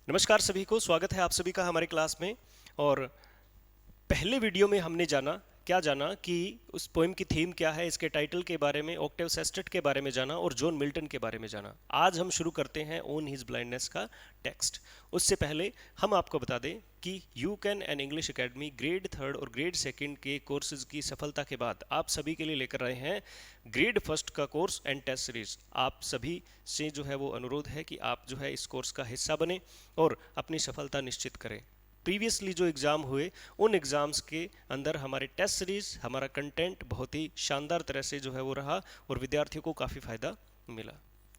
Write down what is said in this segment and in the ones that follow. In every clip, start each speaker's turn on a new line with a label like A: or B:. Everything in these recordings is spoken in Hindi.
A: नमस्कार सभी को, स्वागत है आप सभी का हमारे क्लास में। और पहले वीडियो में हमने क्या जाना कि उस पोएम की थीम क्या है, इसके टाइटल के बारे में, ऑक्टेव सेस्टेट के बारे में जाना और जॉन मिल्टन के बारे में जाना। आज हम शुरू करते हैं ओन हिज ब्लाइंडनेस का टेक्स्ट। उससे पहले हम आपको बता दें कि you can an English academy grade third और ग्रेड सेकंड के कोर्सेज की सफलता के बाद आप सभी के लिए लेकर आए हैं ग्रेड फर्स्ट का कोर्स एंड टेस्ट सीरीज। आप सभी से जो है वो अनुरोध है कि आप जो है इस कोर्स का हिस्सा बने और अपनी सफलता निश्चित करें। प्रीवियसली जो एग्ज़ाम हुए उन एग्ज़ाम्स के अंदर हमारे टेस्ट सीरीज़, हमारा कंटेंट बहुत ही शानदार तरह से जो है वो रहा और विद्यार्थियों को काफ़ी फ़ायदा मिला।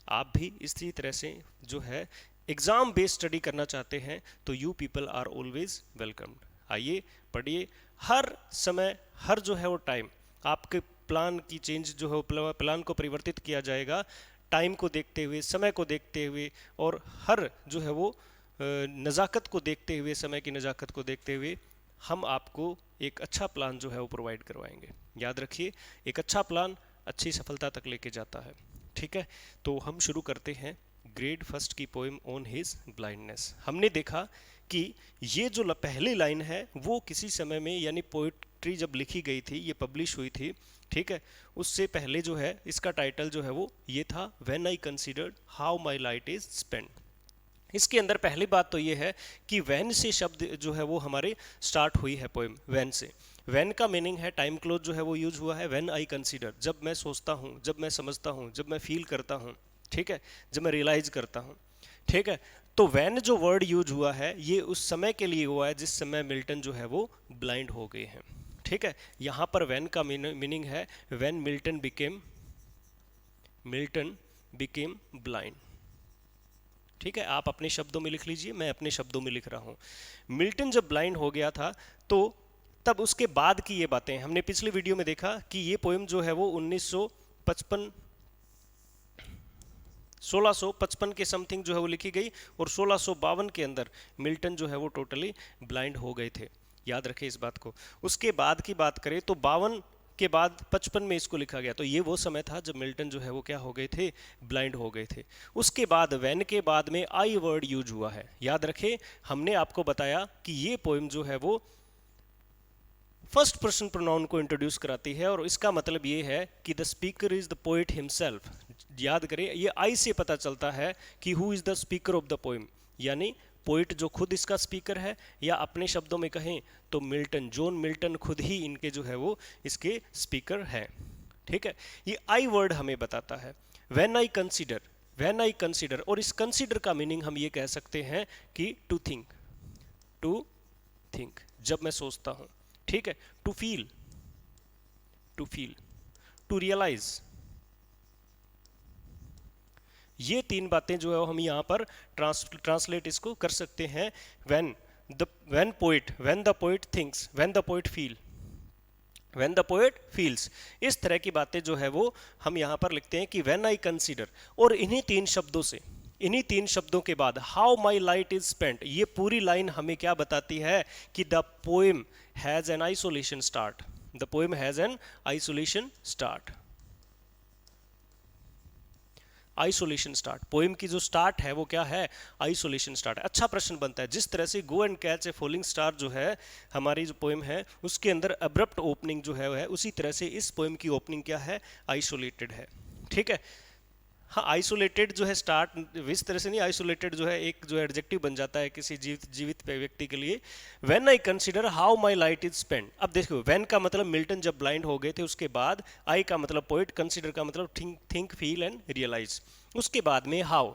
A: आप भी इसी तरह से जो है एग्ज़ाम बेस्ड स्टडी करना चाहते हैं तो you people are always welcomed. आइए पढ़िए, हर समय हर जो है वो टाइम आपके प्लान की चेंज जो है वो प्लान को परिवर्तित किया जाएगा टाइम को देखते हुए, समय को देखते हुए और हर जो है वो नज़ाकत को देखते हुए, समय की नज़ाकत को देखते हुए हम आपको एक अच्छा प्लान जो है वो प्रोवाइड करवाएंगे। याद रखिए, एक अच्छा प्लान अच्छी सफलता तक लेके जाता है। ठीक है, तो हम शुरू करते हैं ग्रेड फर्स्ट की पोएम ऑन हिज ब्लाइंडनेस। हमने देखा कि ये जो पहली लाइन है वो किसी समय में, यानी पोइट्री जब लिखी गई थी, ये पब्लिश हुई थी, ठीक है, उससे पहले जो है इसका टाइटल जो है वो ये था, when I considered how my light is spend. इसके अंदर पहली बात तो ये है कि वैन से शब्द जो है वो हमारे स्टार्ट हुई है पोएम, वैन से। वैन का मीनिंग है, टाइम क्लोज जो है वो यूज हुआ है, व्हेन आई कंसीडर, जब मैं सोचता हूँ, जब मैं समझता हूँ, जब मैं फील करता हूँ, ठीक है, जब मैं रियलाइज करता हूँ, ठीक है। तो वैन जो वर्ड यूज हुआ है ये उस समय के लिए हुआ है जिस समय मिल्टन जो है वो ब्लाइंड हो गए हैं। ठीक है, यहाँ पर वैन का मीनिंग है व्हेन मिल्टन बिकेम ब्लाइंड। ठीक है, आप अपने शब्दों में लिख लीजिए, मैं अपने शब्दों में लिख रहा हूँ। मिल्टन जब ब्लाइंड हो गया था तो तब उसके बाद की ये बातें हमने पिछले वीडियो में देखा कि ये पोएम जो है वो 1955 1655 के समथिंग जो है वो लिखी गई और 1652 के अंदर मिल्टन जो है वो टोटली ब्लाइंड हो गए थे। याद रखें इस बात को। उसके बाद की बात करें तो 52 के बाद 55 में इसको लिखा गया, तो ये वो समय था जब मिल्टन जो है वो क्या हो गए थे, ब्लाइंड हो गए थे। उसके बाद वैन के बाद में आई वर्ड यूज हुआ है। याद रखें, हमने आपको बताया कि ये पोएम जो है वो फर्स्ट पर्सन प्रोनाउन को इंट्रोड्यूस कराती है और इसका मतलब ये है कि the speaker is the poet himself. याद करें, ये आई से पता चलता है कि who is the speaker of the poem, यानी पोइट जो खुद इसका स्पीकर है, या अपने शब्दों में कहें तो मिल्टन, जॉन मिल्टन खुद ही इनके जो है वो इसके स्पीकर हैं। ठीक है, ये आई वर्ड हमें बताता है when I consider, when I consider. और इस कंसीडर का मीनिंग हम ये कह सकते हैं कि टू थिंक, टू थिंक, जब मैं सोचता हूं। ठीक है, to feel, to feel, to realise, ये तीन बातें जो है हम यहाँ पर ट्रांसलेट इसको कर सकते हैं। When the poet thinks, when the poet feel, when the poet feels. इस तरह की बातें जो है वो हम यहाँ पर लिखते हैं कि व्हेन आई कंसीडर। और इन्हीं तीन शब्दों से, इन्हीं तीन शब्दों के बाद how my light is spent, ये पूरी लाइन हमें क्या बताती है कि the poem has an isolation start, the poem has an isolation start. Isolation start, poem की जो स्टार्ट है वो क्या है, आइसोलेशन स्टार्ट। अच्छा प्रश्न बनता है, जिस तरह से go and catch a falling star जो है हमारी जो पोएम है उसके अंदर अब्रप्ट ओपनिंग जो है उसी तरह से इस पोएम की ओपनिंग क्या है, आइसोलेटेड है। ठीक है, हाँ, आइसोलेटेड जो है स्टार्ट इस तरह से नहीं, आइसोलेटेड जो है एक जो एडजेक्टिव बन जाता है किसी जीवित व्यक्ति के लिए। When I consider how my light is spend. अब देखो, व्हेन का मतलब मिल्टन जब ब्लाइंड हो गए थे, उसके बाद आई का मतलब पोइट, कंसीडर का मतलब थिंक फील एंड रियलाइज। उसके बाद में हाउ,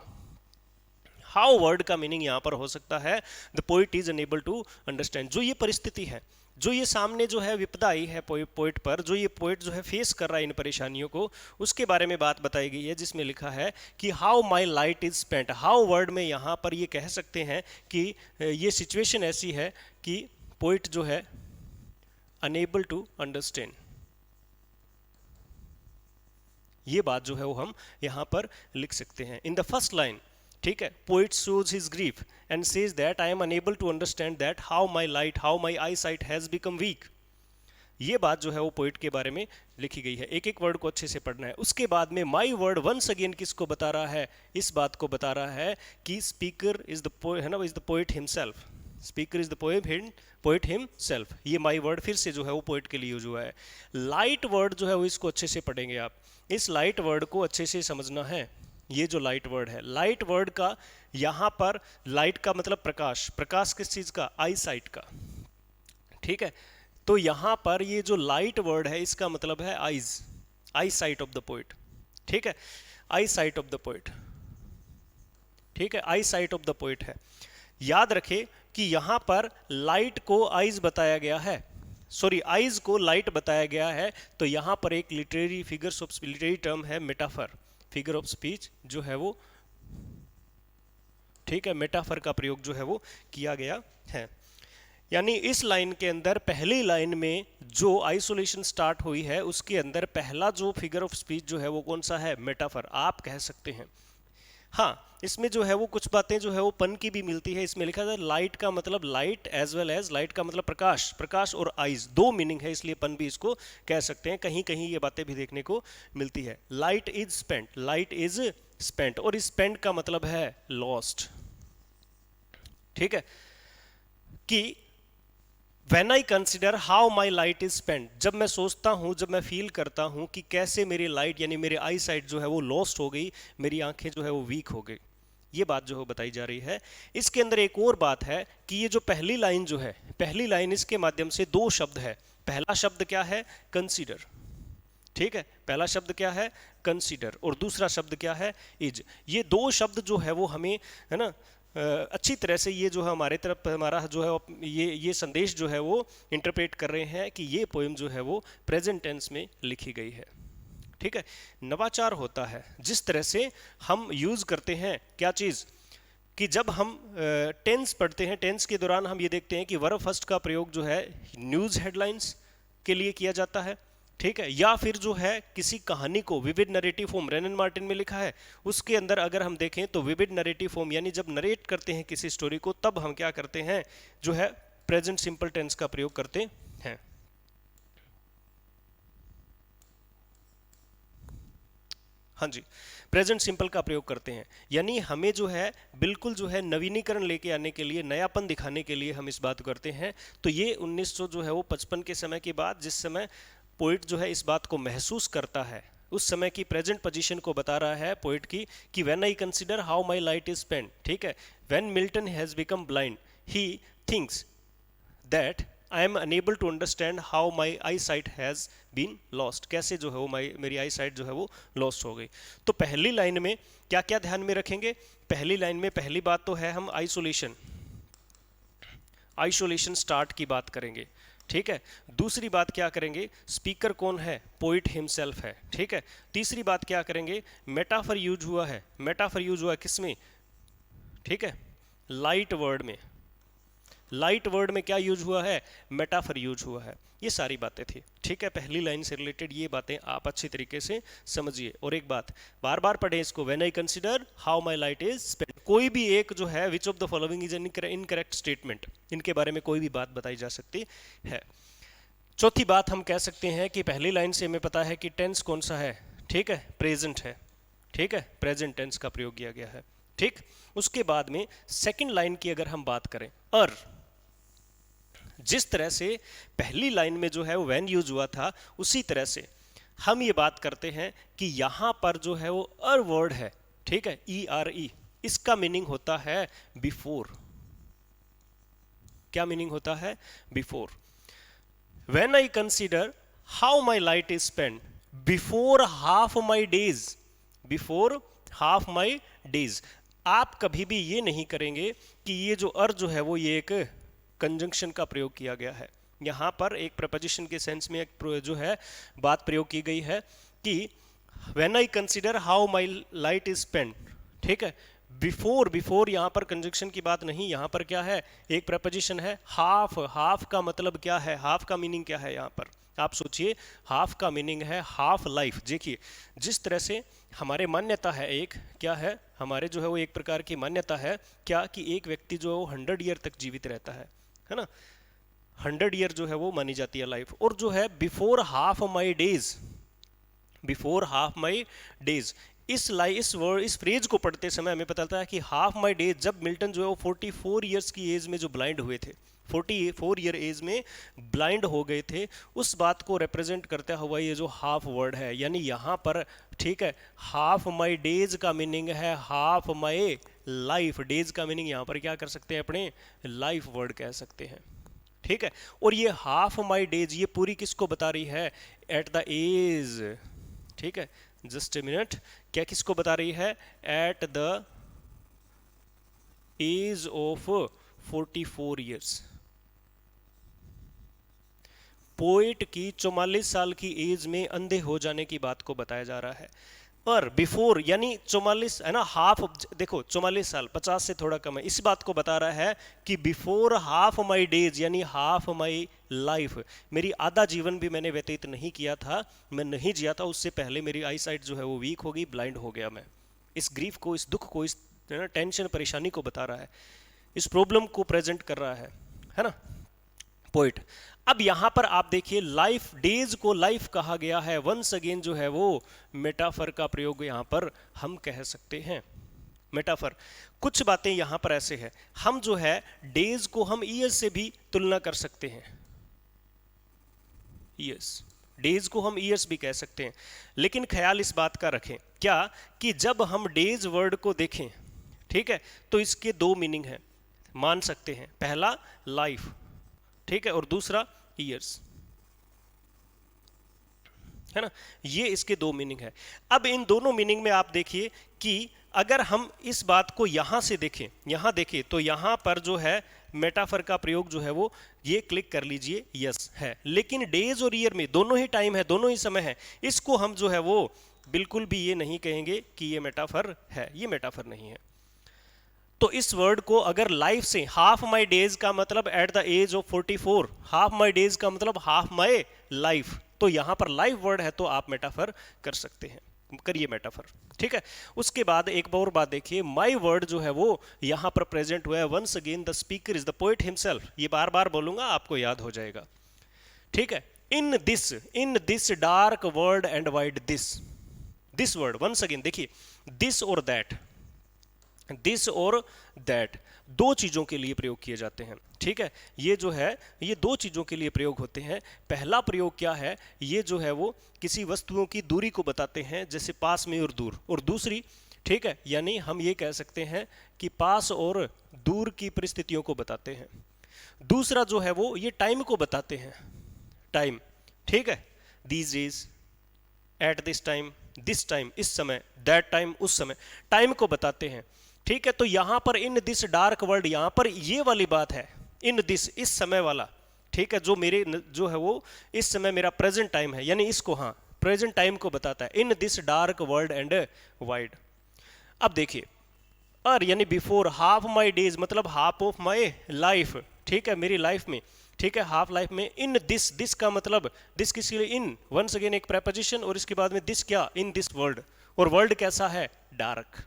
A: हाउ वर्ड का मीनिंग यहाँ पर हो सकता है the poet is unable to understand. जो ये परिस्थिति है, जो ये सामने जो है विपदा आई है पोइट पर, जो ये पोइट जो है फेस कर रहा है इन परेशानियों को, उसके बारे में बात बताई गई है जिसमें लिखा है कि how my light is spent. How word में यहाँ पर ये कह सकते हैं कि ये सिचुएशन ऐसी है कि पोइट जो है अनेबल टू अंडरस्टैंड, ये बात जो है वो हम यहाँ पर लिख सकते हैं। इन द फर्स्ट लाइन, ठीक है, poet shows his grief and says that I am unable to understand that how my light, how my eyesight has become weak. ये बात जो है वो पोइट के बारे में लिखी गई है। एक एक वर्ड को अच्छे से पढ़ना है। उसके बाद में माई वर्ड वंस अगेन किसको बता रहा है, इस बात को बता रहा है कि स्पीकर इज द है ना, is the poet himself, speaker is the poet himself. ये माई वर्ड फिर से जो है वो पोइट के लिए यूज हुआ है। लाइट वर्ड जो है वो इसको अच्छे से पढ़ेंगे आप। इस लाइट वर्ड को अच्छे से समझना है। ये जो लाइट वर्ड है, लाइट वर्ड का यहाँ पर लाइट का मतलब प्रकाश, प्रकाश किस चीज का, आई साइट का, ठीक है। तो यहां पर ये जो लाइट वर्ड है इसका मतलब है eyes, I site of the poet, ठीक है, आई साइट ऑफ द पोइट, ठीक है, आई साइट ऑफ द पोइट है। याद रखे कि यहां पर लाइट को आईज बताया गया है, सॉरी आईज को लाइट बताया गया है। तो यहां पर एक literary figures of literary term है मेटाफर, फिगर ऑफ स्पीच जो है वो, ठीक है, मेटाफर का प्रयोग जो है वो किया गया है। यानी इस लाइन के अंदर पहली लाइन में जो आइसोलेशन स्टार्ट हुई है उसके अंदर पहला जो फिगर ऑफ स्पीच जो है वो कौन सा है, मेटाफर आप कह सकते हैं। हाँ, इसमें जो है वो कुछ बातें जो है वो पन की भी मिलती है। इसमें लिखा है लाइट का मतलब light as well as light का मतलब प्रकाश, प्रकाश और आइज दो मीनिंग है, इसलिए पन भी इसको कह सकते हैं। कहीं कहीं ये बातें भी देखने को मिलती है। Light is spent, light is spent, और स्पेंट का मतलब है लॉस्ट, ठीक है। कि When I consider how my light is spent, जब मैं सोचता हूँ, जब मैं फील करता हूँ कि कैसे मेरी लाइट यानी मेरी आई साइट जो है वो लॉस्ट हो गई, मेरी आंखें जो है वो वीक हो गई, ये बात जो है बताई जा रही है। इसके अंदर एक और बात है कि ये जो पहली लाइन जो है, पहली लाइन इसके माध्यम से दो शब्द है। पहला शब्द क्या है, कंसीडर, ठीक है, पहला शब्द क्या है, कंसीडर, और दूसरा शब्द क्या है, इज। ये दो शब्द जो है वो हमें, है ना, अच्छी तरह से ये जो है हमारे तरफ हमारा जो है ये संदेश जो है वो इंटरप्रेट कर रहे हैं कि ये पोएम जो है वो प्रेजेंट टेंस में लिखी गई है, ठीक है। नवाचार होता है जिस तरह से हम यूज करते हैं क्या चीज, कि जब हम टेंस पढ़ते हैं, टेंस के दौरान हम ये देखते हैं कि वर्ब फर्स्ट का प्रयोग जो है न्यूज हेडलाइंस के लिए किया जाता है, ठीक है, या फिर जो है किसी कहानी को विविड नरेटिव फॉर्म, रेनन मार्टिन में लिखा है, उसके अंदर अगर हम देखें तो विविड नरेटिव फॉर्म यानी जब नरेट करते हैं किसी स्टोरी को तब हम क्या करते हैं, जो है प्रेजेंट सिंपल टेंस का प्रयोग करते हैं। हाँ जी, प्रेजेंट सिंपल का प्रयोग करते हैं। यानी हमें जो है बिल्कुल जो है नवीनीकरण लेके आने के लिए, नयापन दिखाने के लिए हम इस बात करते हैं। तो ये 1900 जो है वो 55 के समय के बाद, जिस समय पोइट जो है इस बात को महसूस करता है, उस समय की प्रेजेंट पोजीशन को बता रहा है पोइट की, कि when I consider how my light is spent, ठीक है, when Milton has become blind he thinks that I am unable to understand how my eyesight has been lost, कैसे जो है वो मेरी आई साइट जो है वो लॉस्ट हो गई। तो पहली लाइन में क्या क्या ध्यान में रखेंगे, पहली लाइन में पहली बात तो है हम आइसोलेशन, आइसोलेशन स्टार्ट की बात करेंगे, ठीक है। दूसरी बात क्या करेंगे, स्पीकर कौन है, पोइट हिमसेल्फ है, ठीक है। तीसरी बात क्या करेंगे, मेटाफर यूज हुआ है, मेटाफर यूज हुआ है किसमें, ठीक है, लाइट वर्ड में, लाइट वर्ड में क्या यूज हुआ है, मेटाफर यूज हुआ है। ये सारी बातें थी, ठीक है। पहली लाइन से रिलेटेड ये बातें आप अच्छी तरीके से समझिए। और एक बात बार बार पढ़ें इसको, when I consider how my light is spent, कोई भी एक जो है which of the following is an incorrect statement, इनके बारे में कोई भी बात बताई जा सकती है। चौथी बात हम कह सकते हैं कि पहली लाइन से हमें पता है कि टेंस कौन सा है, ठीक है, प्रेजेंट है, ठीक है, प्रेजेंट टेंस का प्रयोग किया गया है, ठीक। उसके बाद में सेकंड लाइन की अगर हम बात करें, और जिस तरह से पहली लाइन में जो है वो व्हेन यूज हुआ था, उसी तरह से हम ये बात करते हैं कि यहां पर जो है वो अर वर्ड है, ठीक है, ERE, इसका मीनिंग होता है बिफोर। क्या मीनिंग होता है, before. When I consider how my light is spend before half my days, before half my days. आप कभी भी ये नहीं करेंगे कि ये जो अर जो है वो ये एक कंजंक्शन का प्रयोग किया गया है। यहाँ पर एक प्रपोजिशन के सेंस में एक जो है बात प्रयोग की गई है कि when I consider how my light is spent, ठीक है, बिफोर, बिफोर यहाँ पर कंजंक्शन की बात नहीं, यहाँ पर क्या है, एक प्रपोजिशन है हाफ। हाफ का मतलब क्या है, हाफ का मीनिंग क्या है, यहाँ पर आप सोचिए, हाफ का मीनिंग है हाफ लाइफ। देखिए जिस तरह से हमारे मान्यता है, एक क्या है हमारे जो है वो एक प्रकार की मान्यता है क्या, कि एक व्यक्ति जो है वो 100 ईयर तक जीवित रहता है ना। 100 ईयर जो है वो मानी जाती है लाइफ। और जो है before half my days, before half my days, इस फ्रेज को पढ़ते समय हमें पता चलता है कि हाफ माई डेज, जब मिल्टन जो है वो 44 ईयर्स की एज में जो ब्लाइंड हुए थे, 44 ईयर एज में ब्लाइंड हो गए थे, उस बात को रिप्रेजेंट करता हुआ ये जो हाफ वर्ड है, यानी यहाँ पर ठीक है हाफ माई डेज का मीनिंग है हाफ माई लाइफ। डेज का मीनिंग यहाँ पर क्या कर सकते हैं अपने, लाइफ वर्ड कह सकते हैं। ठीक है, और ये हाफ माई डेज ये पूरी किसको बता रही है, एट द एज, ठीक है जस्ट ए मिनट, क्या किसको बता रही है, at the age of 44 years. Poet की 44 साल की एज में अंधे हो जाने की बात को बताया जा रहा है। पर बिफोर यानी 44 है ना, हाफ, देखो 44 साल 50 से थोड़ा कम है, इस बात को बता रहा है कि बिफोर हाफ माई डेज यानी हाफ माई लाइफ, मेरी आधा जीवन भी मैंने व्यतीत नहीं किया था, मैं नहीं जिया था, उससे पहले मेरी आई साइट जो है वो वीक हो गई, ब्लाइंड हो गया मैं। इस ग्रीफ को, इस दुख को, इस टेंशन परेशानी को बता रहा है, इस प्रॉब्लम को प्रेजेंट कर रहा है ना पोइट। अब यहां पर आप देखिए लाइफ, डेज को लाइफ कहा गया है, वंस अगेन जो है वो मेटाफर का प्रयोग यहां पर हम कह सकते हैं। मेटाफर, कुछ बातें यहां पर ऐसे है, हम जो है डेज को हम ईयर्स से भी तुलना कर सकते हैं, ईयर्स, डेज को हम ईयर्स भी कह सकते हैं, लेकिन ख्याल इस बात का रखें क्या कि जब हम डेज वर्ड को देखें, ठीक है, तो इसके दो मीनिंग हैं, मान सकते हैं, पहला लाइफ, ठीक है, और दूसरा ईयर्स, है ना, ये इसके दो मीनिंग है। अब इन दोनों मीनिंग में आप देखिए कि अगर हम इस बात को यहां से देखें, यहां देखें तो यहां पर जो है मेटाफर का प्रयोग जो है वो ये क्लिक कर लीजिए, यस है, लेकिन डेज और ईयर में दोनों ही टाइम है, दोनों ही समय है, इसको हम जो है वो बिल्कुल भी ये नहीं कहेंगे कि ये मेटाफर है, ये मेटाफर नहीं है। तो इस वर्ड को अगर लाइफ से, हाफ माई डेज का मतलब at the age of 44, half my days का मतलब हाफ माई लाइफ, तो यहां पर लाइफ वर्ड है तो आप मेटाफर कर सकते हैं, करिए मेटाफर, ठीक है। उसके बाद एक और बात देखिए, माई वर्ड जो है वो यहां पर प्रेजेंट हुआ है, once again the speaker is the poet himself, ये बार बार बोलूंगा आपको याद हो जाएगा, ठीक है। In this dark world and wide, this word once again देखिए, दिस और दैट, दिस और दैट दो चीजों के लिए प्रयोग किए जाते हैं, ठीक है, ये जो है ये दो चीजों के लिए प्रयोग होते हैं। पहला प्रयोग क्या है, ये जो है वो किसी वस्तुओं की दूरी को बताते हैं, जैसे पास में और दूर, और दूसरी, ठीक है, यानी हम ये कह सकते हैं कि पास और दूर की परिस्थितियों को बताते हैं। दूसरा जो है वो ये टाइम को बताते हैं, टाइम, ठीक है, these days, at this time इस समय, दैट टाइम उस समय, टाइम को बताते हैं, ठीक है। तो यहां पर इन दिस डार्क वर्ल्ड, यहां पर ये वाली बात है, इन दिस इस समय वाला, ठीक है, जो मेरे जो है वो इस समय मेरा प्रेजेंट टाइम है, यानी इसको, हाँ प्रेजेंट टाइम को बताता है, in this dark world and wide. अब देखिए, और यानी बिफोर हाफ माई डेज मतलब हाफ ऑफ माई लाइफ, ठीक है, मेरी लाइफ में, ठीक है, हाफ लाइफ में, इन दिस का मतलब, दिस किसके लिए, इन, वंस अगेन एक प्रेपोजिशन, और इसके बाद में दिस क्या, इन दिस वर्ल्ड, और वर्ल्ड कैसा है, डार्क,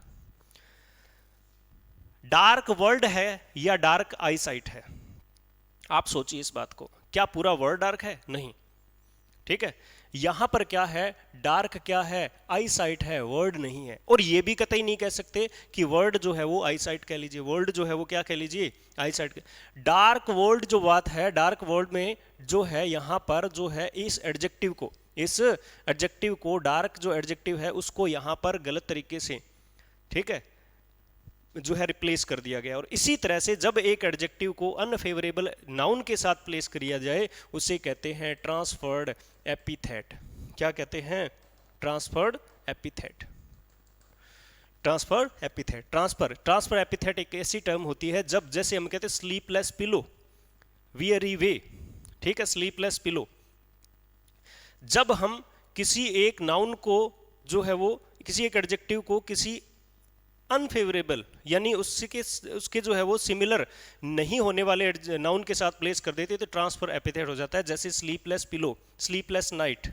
A: डार्क वर्ल्ड है या डार्क आई साइट है, आप सोचिए इस बात को, क्या पूरा वर्ल्ड डार्क है, नहीं, ठीक है, यहां पर क्या है, डार्क क्या है, आई साइट है, वर्ड नहीं है। और ये भी कतई नहीं कह सकते कि वर्ड जो है वो आई साइट कह लीजिए, वर्ल्ड जो है वो क्या कह लीजिए, आई साइट। डार्क वर्ल्ड जो बात है, डार्क वर्ल्ड में जो है यहां पर जो है इस एडजेक्टिव को, इस एडजेक्टिव को, डार्क जो एडजेक्टिव है उसको यहां पर गलत तरीके से, ठीक है, जो है रिप्लेस कर दिया गया। और इसी तरह से जब एक एडजेक्टिव को अनफेवरेबल नाउन के साथ प्लेस किया जाए उसे कहते हैं ट्रांसफर्ड एपिथेट। क्या कहते हैं, transferred epithet, transfer epithet, transfer epithet एक ऐसी टर्म होती है जब, जैसे हम कहते हैं स्लीपलेस पिलो, वियरी वे, ठीक है, स्लीपलेस पिलो, जब हम किसी एक नाउन को जो है वो, किसी एक एडजेक्टिव को किसी अनफेवरेबल यानी उसके जो है वो सिमिलर नहीं होने वाले नाउन के साथ प्लेस कर देते तो ट्रांसफर एपिथेट हो जाता है। जैसे sleepless pillow, sleepless night,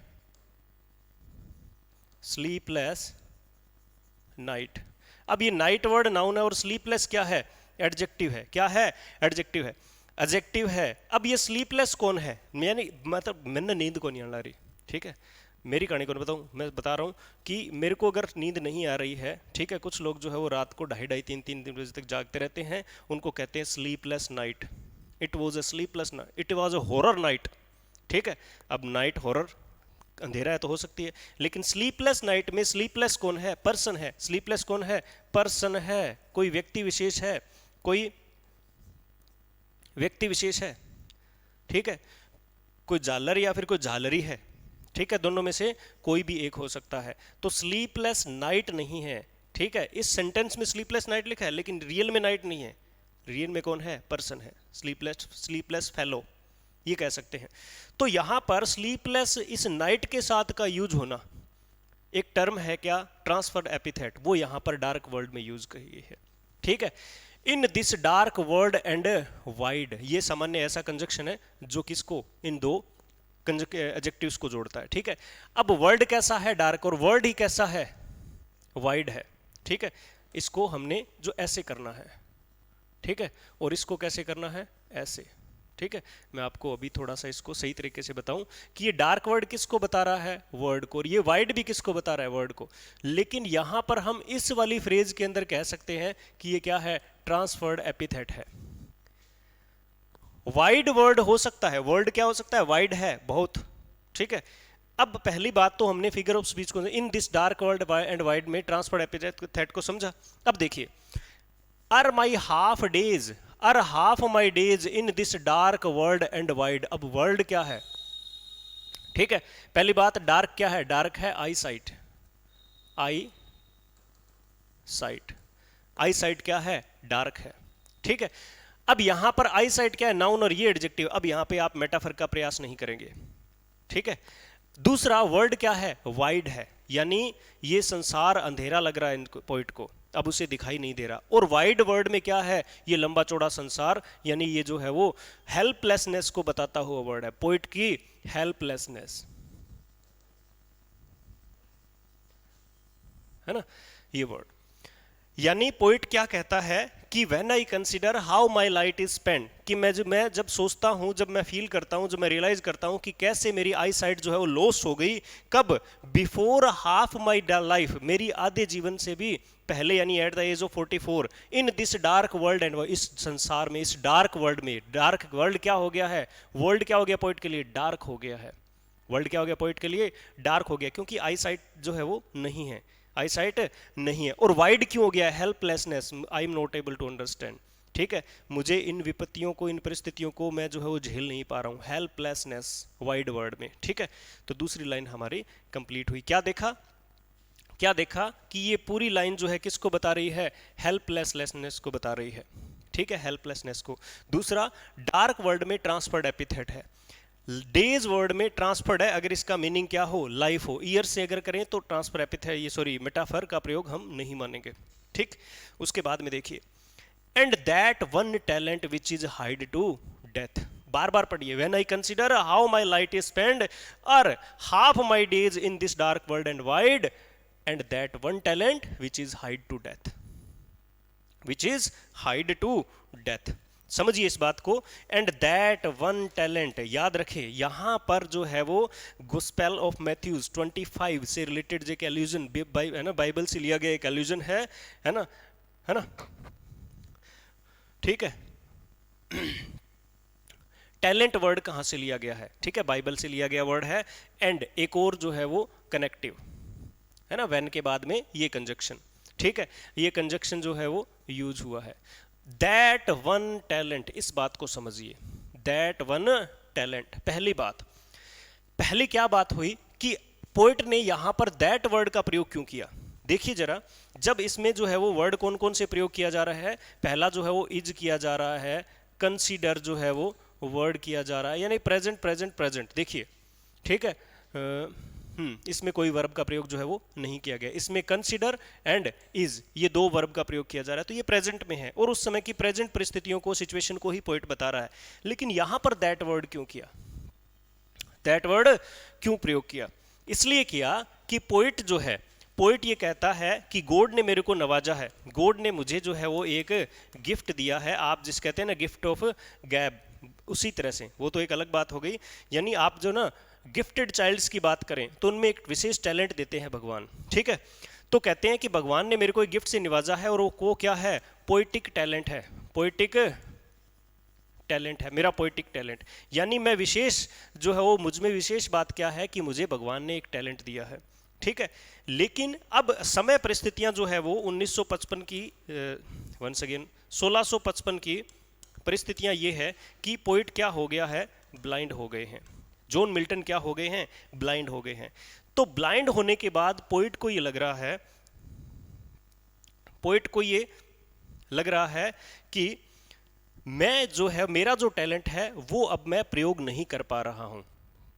A: sleepless night. अब ये नाइट वर्ड नाउन है और स्लीपलेस क्या है, एडजेक्टिव है, क्या है, एडजेक्टिव है। एडजेक्टिव है। अब ये स्लीपलेस कौन है, यानी मतलब मैंने नींद को नहीं आ रही, ठीक है, मेरी कहानी को बताऊं, मैं बता रहा हूँ कि मेरे को अगर नींद नहीं आ रही है, ठीक है, कुछ लोग जो है वो रात को 2:30-3 बजे तक जागते रहते हैं, उनको कहते हैं sleepless night. It was a sleepless night, it was a horror night, ठीक है। अब नाइट हॉरर, अंधेरा है तो हो सकती है, लेकिन स्लीपलेस नाइट में स्लीपलेस कौन है, पर्सन है। स्लीपलेस कौन है, पर्सन है, कोई व्यक्ति विशेष है, कोई व्यक्ति विशेष है, ठीक है, कोई जालर या फिर कोई झालरी है, ठीक है, दोनों में से कोई भी एक हो सकता है। तो स्लीपलेस नाइट नहीं है, ठीक है, इस सेंटेंस में स्लीपलेस नाइट लिखा है लेकिन रियल में नाइट नहीं है, रियल में कौन है, पर्सन है, स्लीपलेस फेलो, ये कह सकते हैं। तो यहां पर स्लीपलेस इस नाइट के साथ का यूज होना, एक टर्म है क्या, ट्रांसफर्ड एपिथेट, वो यहां पर डार्क वर्ल्ड में यूज की गई है, ठीक है। In this dark world and wide, ये सामान्य ऐसा कंजक्शन है जो किसको, इन दो एडजेक्टिव्स को जोड़ता है, ठीक है। अब वर्ल्ड कैसा है, डार्क, और वर्ल्ड ही कैसा है, वाइड है, ठीक है। इसको हमने जो ऐसे करना है, ठीक है, और इसको कैसे करना है, ऐसे, ठीक है। मैं आपको अभी थोड़ा सा इसको सही तरीके से बताऊं कि ये डार्क वर्ड किसको बता रहा है, वर्ड को, और ये वाइड भी किसको बता रहा है, वर्ड को। लेकिन यहां पर हम इस वाली फ्रेज के अंदर कह सकते हैं कि ये क्या है, ट्रांसफर्ड एपिथेट है। वाइड वर्ड हो सकता है, वर्ड क्या हो सकता है, वाइड है, बहुत, ठीक है। अब पहली बात तो हमने फिगर ऑफ स्पीच को, in this dark world and wide में ट्रांसफर्ड एपिथेट को समझा। अब देखिए, are my half days, are half my days in this dark world and wide. अब वर्ल्ड क्या है, ठीक है, पहली बात डार्क क्या है, डार्क है आई साइट, आई साइट, आई साइट क्या है, डार्क है, ठीक है। अब यहां पर आई साइट क्या है, नाउन, और ये एडजेक्टिव। अब यहां पे आप मेटाफर का प्रयास नहीं करेंगे, ठीक है। दूसरा वर्ड क्या है, वाइड है, यानी ये संसार अंधेरा लग रहा है इनको, पोइट को, अब उसे दिखाई नहीं दे रहा। और वाइड वर्ड में क्या है, ये लंबा चौड़ा संसार, यानी ये जो है वो हेल्पलेसनेस को बताता हुआ वर्ड है, पोइट की हेल्पलेसनेस, है ना, ये वर्ड। यानी पोइट क्या कहता है कि when I consider how my light is spend, कि मैं जब सोचता हूं, जब मैं फील करता हूं, जब मैं रियलाइज करता हूं कि कैसे मेरी आई साइट जो है वो लॉस हो गई, कब, बिफोर हाफ माई लाइफ, मेरी आधे जीवन से भी पहले, यानी at the age of 44, in this dark world and, इस संसार में, इस डार्क वर्ल्ड में, डार्क वर्ल्ड क्या हो गया है, वर्ल्ड क्या हो गया पोइट के लिए, डार्क हो गया है, वर्ल्ड क्या हो गया पोइट के लिए, डार्क हो गया, क्योंकि आई साइट जो है वो नहीं है, आई साइट नहीं है। और वाइड क्यों हो गया, helplessness, I am not able to understand, ठीक है, मुझे इन विपत्तियों को, इन परिस्थितियों को मैं जो है वो झेल नहीं पा रहा हूं, हेल्पलेसनेस वाइड वर्ड में, ठीक है। तो दूसरी लाइन हमारी कंप्लीट हुई। क्या देखा, क्या देखा कि ये पूरी लाइन जो है किसको बता रही है, हेल्पलेसनेस को बता रही है, ठीक है, हेल्पलेसनेस को। दूसरा, डार्क वर्ड में ट्रांसफर्ड एपिथेट है, डेज वर्ड में ट्रांसफर्ड है, अगर इसका मीनिंग क्या हो, लाइफ हो, ईयर से अगर करें तो ट्रांसफर एपिथेट, ये सॉरी मेटाफर का प्रयोग हम नहीं मानेंगे, ठीक। उसके बाद में देखिए, and that one talent which is hide to death, बार बार पढ़िए, when I consider how my light is spend or half my days in this dark world and wide, and that one talent which is hide to death, which is hide to death, समझिए इस बात को। एंड दैट वन टैलेंट, याद रखें यहां पर जो है वो गोस्पेल ऑफ मैथ्यूज 25 से रिलेटेड जो एक एल्यूजन है ना, बाइबल से लिया गया एक एल्यूजन है ना, है ना, ठीक है। टैलेंट वर्ड कहां से लिया गया है, ठीक है, बाइबल से लिया गया वर्ड है। एंड एक और जो है वो कनेक्टिव है ना, व्हेन के बाद में ये कंजक्शन, ठीक है, ये कंजक्शन जो है वो यूज हुआ है। दैट वन टैलेंट, इस बात को समझिए, दैट वन टैलेंट, पहली बात, पहली क्या बात हुई कि पोइट ने यहां पर दैट वर्ड का प्रयोग क्यों किया। देखिए जरा, जब इसमें जो है वो वर्ड कौन कौन से प्रयोग किया जा रहा है, पहला जो है वो इज किया जा रहा है, कंसीडर जो है वो वर्ड किया जा रहा है, यानी प्रेजेंट प्रेजेंट प्रेजेंट, देखिए, ठीक है, इसमें कोई वर्ब का प्रयोग जो है वो नहीं किया गया, इसमें कंसीडर एंड इज, ये दो वर्ब का प्रयोग किया जा रहा है, तो ये प्रेजेंट में है और उस समय की प्रेजेंट परिस्थितियों को, सिचुएशन को ही पोइट बता रहा है। लेकिन यहां पर दैट वर्ड क्यों किया, दैट वर्ड क्यों प्रयोग किया, इसलिए किया कि पोइट जो है, पोइट ये कहता है कि गॉड ने मेरे को नवाजा है, गॉड ने मुझे जो है वो एक गिफ्ट दिया है, आप जिस कहते हैं ना गिफ्ट ऑफ गैब, उसी तरह से वो तो एक अलग बात हो गई। यानी आप जो ना गिफ्टेड चाइल्ड्स की बात करें तो उनमें एक विशेष टैलेंट देते हैं भगवान, ठीक है। तो कहते हैं कि भगवान ने मेरे को एक गिफ्ट से निवाजा है और वो क्या है, पोइटिक टैलेंट है, पोइटिक टैलेंट है, मेरा पोइटिक टैलेंट। यानी मैं विशेष जो है वो मुझ में विशेष बात क्या है कि मुझे भगवान ने एक टैलेंट दिया है, ठीक है। लेकिन अब समय परिस्थितियां जो है वो 1955 की वंस अगेन 1655 की परिस्थितियां ये है कि पोइट क्या हो गया है, ब्लाइंड हो गए हैं। जॉन मिल्टन क्या हो गए हैं, ब्लाइंड हो गए हैं। तो ब्लाइंड होने के बाद पोइट को ये लग रहा है, पोइट को ये लग रहा है कि मैं जो है मेरा जो टैलेंट है वो अब मैं प्रयोग नहीं कर पा रहा हूं।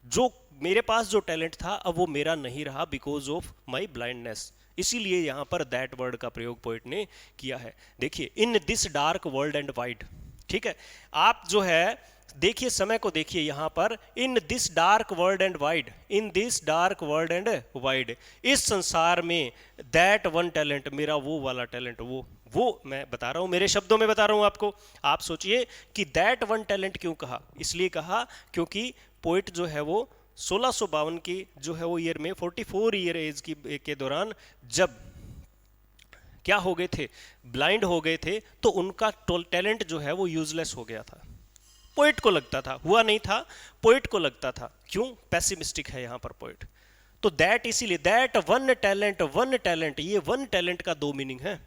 A: जो मेरे पास जो टैलेंट था अब वो मेरा नहीं रहा बिकॉज ऑफ माई ब्लाइंडनेस। इसीलिए यहां पर दैट वर्ड का प्रयोग पोइट ने किया है। देखिए, इन this dark world and wide, ठीक है। आप जो है देखिए समय को देखिए यहां पर, इन this dark world and wide, in this dark world and wide, इस संसार में दैट वन टैलेंट, मेरा वो वाला टैलेंट, वो मैं बता रहा हूं, मेरे शब्दों में बता रहा हूं आपको। आप सोचिए कि दैट वन टैलेंट क्यों कहा, इसलिए कहा क्योंकि पोइट जो है वो 1652 की जो है वो ईयर में 44 ईयर एज की के दौरान जब क्या हो गए थे, ब्लाइंड हो गए थे, तो उनका टैलेंट जो है वो यूजलेस हो गया था। पोइट को लगता था, हुआ नहीं था, पोइट को लगता था। क्यों, पैसिमिस्टिक है यहां पर पोइट। तो दैट, इसीलिए that one talent, one talent, ये वन टैलेंट का दो मीनिंग है,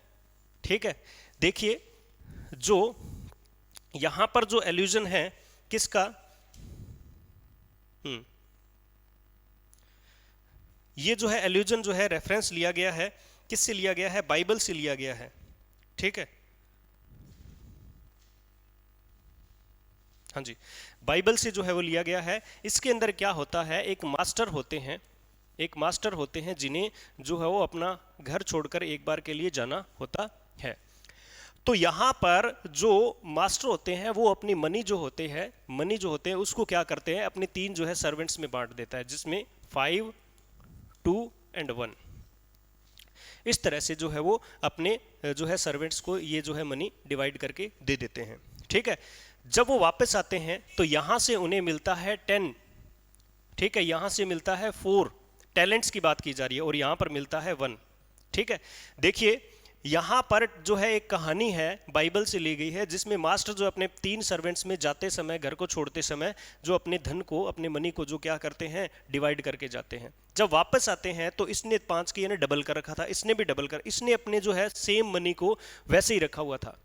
A: ठीक है। देखिए जो यहां पर जो एल्यूजन है किसका, ये जो है एल्यूजन जो है रेफरेंस लिया गया है, किससे लिया गया है, बाइबल से लिया गया है, ठीक है। हाँ जी, बाइबल से जो है वो लिया गया है। इसके अंदर क्या होता है, एक मास्टर होते हैं, एक मास्टर होते हैं जिन्हें जो है वो अपना घर छोड़कर एक बार के लिए जाना होता है। तो यहाँ पर जो मास्टर होते हैं वो अपनी मनी जो होते हैं उसको क्या करते हैं, अपने तीन जो है सर्वेंट्स में बांट देता है, जिसमें 5, 2 एंड 1। इस तरह से जो है वो अपने जो है सर्वेंट्स को ये जो है मनी डिवाइड करके दे देते हैं, ठीक है। जब वो वापस आते हैं तो यहां से उन्हें मिलता है 10, ठीक है, यहां से मिलता है 4, टैलेंट्स की बात की जा रही है, और यहां पर मिलता है 1, ठीक है। देखिए यहां पर जो है एक कहानी है बाइबल से ली गई है, जिसमें मास्टर जो अपने तीन सर्वेंट्स में जाते समय, घर को छोड़ते समय, जो अपने धन को, अपने मनी को जो क्या करते हैं, डिवाइड करके जाते हैं। जब वापस आते हैं तो इसने 5 की यानी डबल कर रखा था, इसने भी डबल कर, इसने अपने जो है सेम मनी को वैसे ही रखा हुआ था,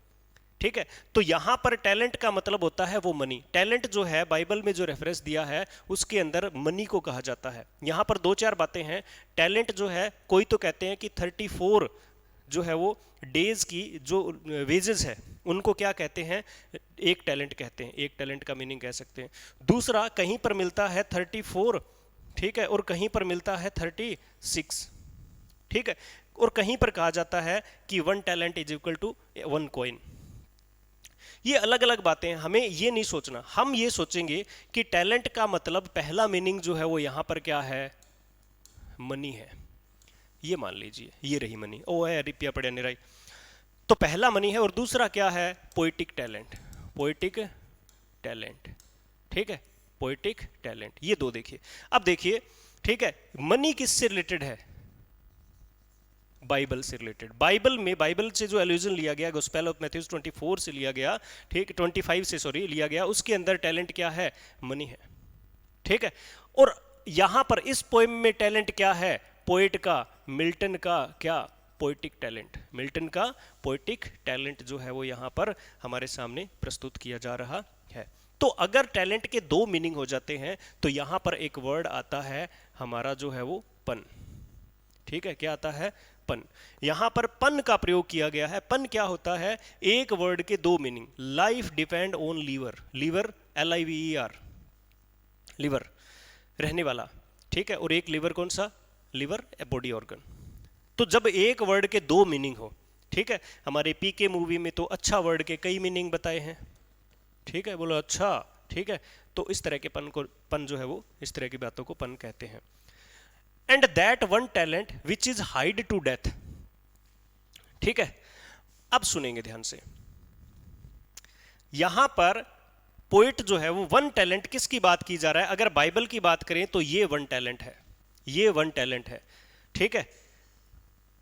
A: ठीक है। तो यहां पर टैलेंट का मतलब होता है वो मनी। टैलेंट जो है बाइबल में जो रेफरेंस दिया है उसके अंदर मनी को कहा जाता है। यहां पर 2-4 बातें हैं। टैलेंट जो है, कोई तो कहते हैं कि 34 जो है वो डेज की जो वेजेस है उनको क्या कहते हैं, एक टैलेंट कहते हैं, एक टैलेंट का मीनिंग कह सकते हैं। दूसरा, कहीं पर मिलता है 34, ठीक है, और कहीं पर मिलता है 36, ठीक है, और कहीं पर कहा जाता है कि 1 talent is equal to 1 coin. ये अलग अलग बातें हैं, हमें ये नहीं सोचना। हम ये सोचेंगे कि टैलेंट का मतलब पहला मीनिंग जो है वो यहां पर क्या है, मनी है। ये मान लीजिए ये रही मनी, ओ है रिपिया पड़े निराई, तो पहला मनी है, और दूसरा क्या है, पोइटिक टैलेंट, पोइटिक टैलेंट, ठीक है, पोइटिक टैलेंट। ये दो देखिए। अब देखिए, ठीक है, मनी किससे रिलेटेड है, बाइबल से रिलेटेड। बाइबल में, बाइबल से जो एल्यूजन लिया गया, गॉस्पेल ऑफ मैथ्यूज 24 से लिया गया, ठीक, 25 से सॉरी लिया गया, उसके अंदर टैलेंट क्या है, मनी है, ठीक है। और यहां पर इस पोएम में टैलेंट क्या है, पोएट का, मिल्टन का क्या, पोएटिक टैलेंट, मिल्टन का पोएटिक टैलेंट जो है वो यहां पर हमारे सामने प्रस्तुत किया जा रहा है। तो अगर टैलेंट के दो मीनिंग हो जाते हैं तो यहां पर एक वर्ड आता है हमारा जो है वो पन, ठीक है, क्या आता है, पन। यहां पर पन का प्रयोग किया गया है। पन क्या होता है, एक वर्ड के दो meaning, life depend on liver, liver LIVER, liver रहने वाला, ठीक है, और एक लीवर कौन सा, लीवर बॉडी ऑर्गन। तो जब एक वर्ड के दो मीनिंग हो, ठीक है, हमारे PK मूवी में तो अच्छा वर्ड के कई मीनिंग बताए हैं, ठीक है, बोलो अच्छा, ठीक है। तो इस तरह के पन को, पन जो है वो इस तरह की बातों को पन कहते हैं। And that one talent which is hide to death, ठीक है। अब सुनेंगे ध्यान से, यहां पर पोइट जो है वो वन टैलेंट, किसकी बात की जा रहा है? अगर बाइबल की बात करें तो ये वन टैलेंट है, ये वन टैलेंट है, ठीक है।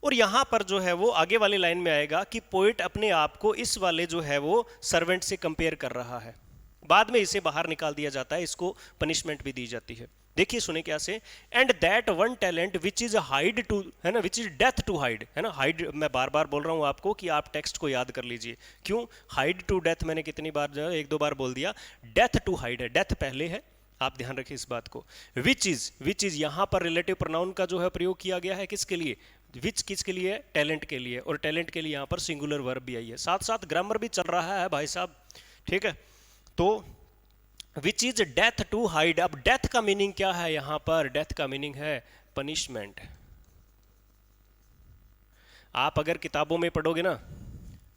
A: और यहां पर जो है वो आगे वाली लाइन में आएगा कि पोइट अपने आप को इस वाले जो है वो सर्वेंट से कंपेयर कर रहा है। बाद में इसे बाहर निकाल दिया जाता है, इसको पनिशमेंट भी दी जाती है। देखिए सुने क्या से, and that one talent which is hide to, है ना, which is death to hide, है ना, हाइड, मैं बार बार बोल रहा हूं आपको कि आप टेक्स्ट को याद कर लीजिए। क्यों हाइड टू डेथ, मैंने कितनी बार, एक दो बार बोल दिया। डेथ टू हाइड है, डेथ पहले है, आप ध्यान रखिए इस बात को। विच इज यहां पर रिलेटिव प्रोनाउन का जो है प्रयोग किया गया है, किसके लिए? विच किसके लिए? टैलेंट के लिए, और टैलेंट के लिए यहां पर सिंगुलर वर्ब भी आई है, साथ साथ ग्रामर भी चल रहा है भाई साहब, ठीक है। तो which is death to hide, अब डेथ का मीनिंग क्या है यहां पर? डेथ का मीनिंग है पनिशमेंट। आप अगर किताबों में पढ़ोगे ना,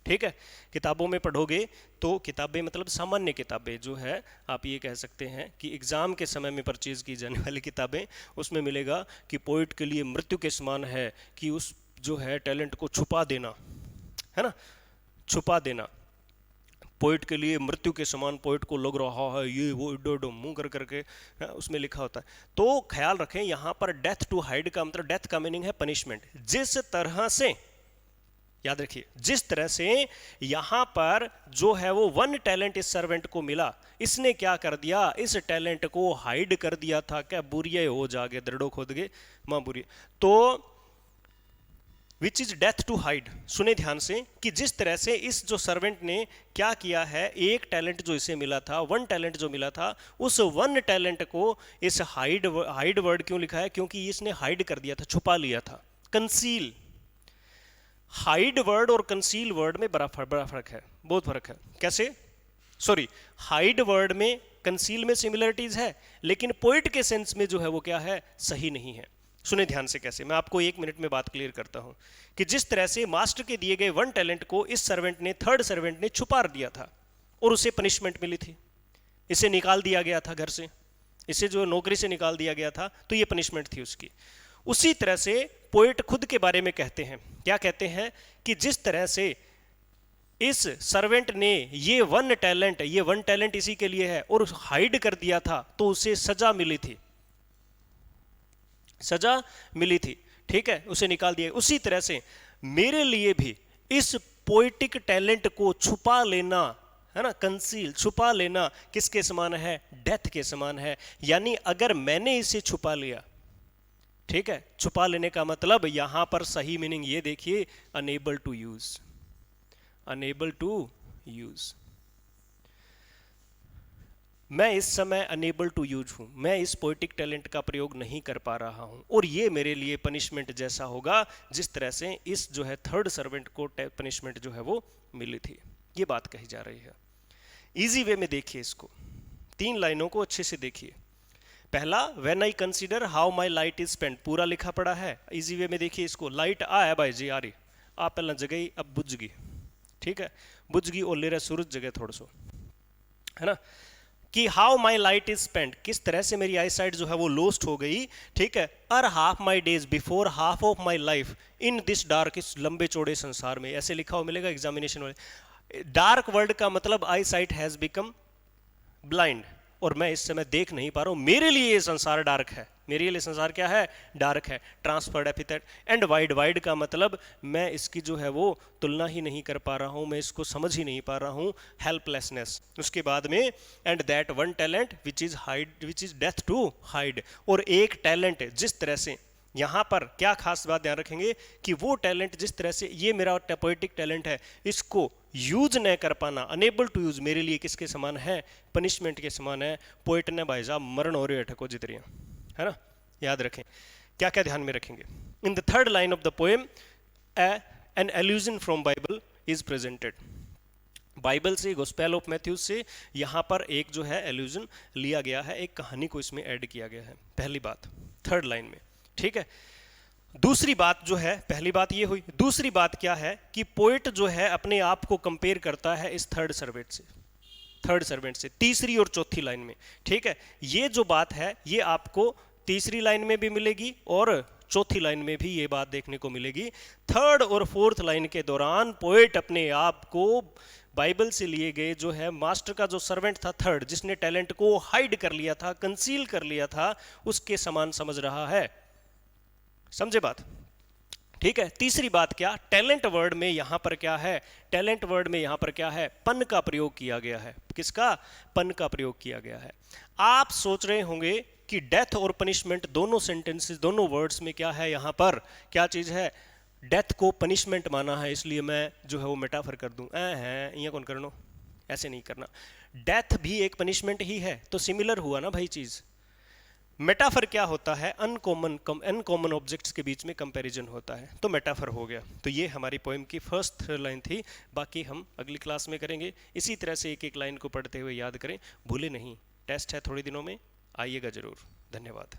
A: ठीक है, किताबों में पढ़ोगे तो किताबें मतलब सामान्य किताबें जो है, आप ये कह सकते हैं कि एग्जाम के समय में परचेज की जाने वाली किताबें, उसमें मिलेगा कि पोइट के लिए मृत्यु के समान है कि उस जो है टैलेंट को छुपा देना, है ना, छुपा देना। पोइट के लिए मृत्यु के समान पोइट को लग रहा है ये वो, इडो मुंह कर करके उसमें लिखा होता है। तो ख्याल रखें यहां पर डेथ टू हाइड का मतलब, डेथ का मीनिंग है पनिशमेंट। जिस तरह से, याद रखिए, जिस तरह से यहां पर जो है वो वन टैलेंट इस सर्वेंट को मिला, इसने क्या कर दिया? इस टैलेंट को हाइड कर दिया था। क्या बुरिये हो जागे दरड़ो खोद गए मां बुरी। तो which is death to hide, सुने ध्यान से कि जिस तरह से इस जो सर्वेंट ने क्या किया है, एक टैलेंट जो इसे मिला था, वन टैलेंट जो मिला था, उस वन टैलेंट को इस हाइड वर्ड क्यों लिखा है? क्योंकि इसने हाइड कर दिया था, छुपा लिया था। कंसील, हाइड वर्ड और कंसील वर्ड में बड़ा फर्क है, बहुत फर्क है। कैसे? सॉरी, हाइड वर्ड में कंसील में सिमिलरिटीज है, लेकिन पोइट के सेंस में जो है वो क्या है? सही नहीं है। सुने ध्यान से कैसे, मैं आपको एक मिनट में बात क्लियर करता हूं कि जिस तरह से मास्टर के दिए गए वन टैलेंट को इस सर्वेंट ने, थर्ड सर्वेंट ने छुपा दिया था और उसे पनिशमेंट मिली थी, इसे निकाल दिया गया था घर से, इसे जो नौकरी से निकाल दिया गया था, तो ये पनिशमेंट थी उसकी। उसी तरह से पोएट खुद के बारे में कहते हैं, क्या कहते हैं? कि जिस तरह से इस सर्वेंट ने ये वन टैलेंट इसी के लिए है और हाइड कर दिया था, तो उसे सजा मिली थी, सजा मिली थी, ठीक है, उसे निकाल दिया। उसी तरह से मेरे लिए भी इस पोएटिक टैलेंट को छुपा लेना, है ना, कंसील, छुपा लेना किसके समान है? डेथ के समान है। यानी अगर मैंने इसे छुपा लिया, ठीक है, छुपा लेने का मतलब यहां पर सही मीनिंग ये देखिए, unable to use, unable to use. मैं इस समय अनेबल टू यूज हूं, मैं इस पोएटिक टैलेंट का प्रयोग नहीं कर पा रहा हूं, और ये मेरे लिए पनिशमेंट जैसा होगा जिस तरह से इस जो है थर्ड सर्वेंट को पनिशमेंट जो है वो मिली थी। ये बात कही जा रही है। इजी वे में देखिए इसको, 3 लाइनों को अच्छे से देखिए। पहला, when I consider how my light is spent, पूरा लिखा पड़ा है। इजी वे में देखिए इसको, लाइट आ है भाई जी, आ रही, आ पहला जगह अब बुझ गई, ठीक है, बुझ गई और ले रहा सूरज जगह थोड़ा सो, है ना, कि how my light is spent, किस तरह से मेरी आई साइट जो है वो लोस्ट हो गई, ठीक है। Ere half my days before half of my life in this dark, इस लंबे चौड़े संसार में, ऐसे लिखा हुआ मिलेगा एग्जामिनेशन में। डार्क वर्ड का मतलब आई साइट हैज बिकम ब्लाइंड, और मैं इस समय देख नहीं पा रहा हूं, मेरे लिए ये संसार डार्क है, मेरे लिए संसार क्या है? डार्क है। Transferred epithet. And wide, wide का मतलब मैं इसकी जो है वो तुलना ही नहीं कर पा रहा हूं, मैं इसको समझ ही नहीं पा रहा हूं, हेल्पलेसनेस। उसके बाद में and that one talent which is hide, which is death to hide, और एक टैलेंट जिस तरह से, यहां पर क्या खास बात ध्यान रखेंगे कि वो टैलेंट जिस तरह से, ये मेरा पोएटिक टैलेंट है, इसको यूज न कर पाना, अनेबल टू यूज, मेरे लिए किसके समान है? पनिशमेंट के समान है। पोएट ने भाई साहब मरण हो रही है ठको जित रही है ना, याद रखें। क्या क्या ध्यान में रखेंगे? In the third line of the poem an allusion from Bible is presented, Bible से, गॉस्पेल ऑफ मैथ्यूज से यहां पर एक जो है एल्यूजन लिया गया है, एक कहानी को इसमें ऐड किया गया है। पहली बात थर्ड लाइन में, ठीक है। दूसरी बात जो है, पहली बात ये हुई, दूसरी बात क्या है कि पोएट जो है अपने आप को कंपेयर करता है इस थर्ड सर्वेंट से, तीसरी और चौथी लाइन में, ठीक है। ये जो बात है ये आपको तीसरी लाइन में भी मिलेगी और चौथी लाइन में भी ये बात देखने को मिलेगी। थर्ड और फोर्थ लाइन के दौरान पोएट अपने आप को बाइबल से लिए गए जो है मास्टर का जो सर्वेंट था, थर्ड, जिसने टैलेंट को हाइड कर लिया था, कंसील कर लिया था, उसके समान समझ रहा है। समझे बात? ठीक है। तीसरी बात क्या, टैलेंट वर्ड में यहां पर क्या है, टैलेंट वर्ड में यहां पर क्या है, पन का प्रयोग किया गया है। किसका? पन का प्रयोग किया गया है। आप सोच रहे होंगे कि डेथ और पनिशमेंट दोनों सेंटेंसेस, दोनों वर्ड्स में क्या है, यहां पर क्या चीज है, डेथ को पनिशमेंट माना है, इसलिए मैं जो है वो मेटाफर कर दूं। है ये कौन करनो, ऐसे नहीं करना। डेथ भी एक पनिशमेंट ही है, तो सिमिलर हुआ ना भाई चीज। मेटाफर क्या होता है, अनकॉमन ऑब्जेक्ट्स के बीच में कंपैरिजन होता है, तो मेटाफर हो गया। तो ये हमारी पोएम की फर्स्ट लाइन थी। बाकी हम अगली क्लास में करेंगे। इसी तरह से एक एक लाइन को पढ़ते हुए याद करें, भूले नहीं। टेस्ट है थोड़े दिनों में, आइएगा जरूर। धन्यवाद।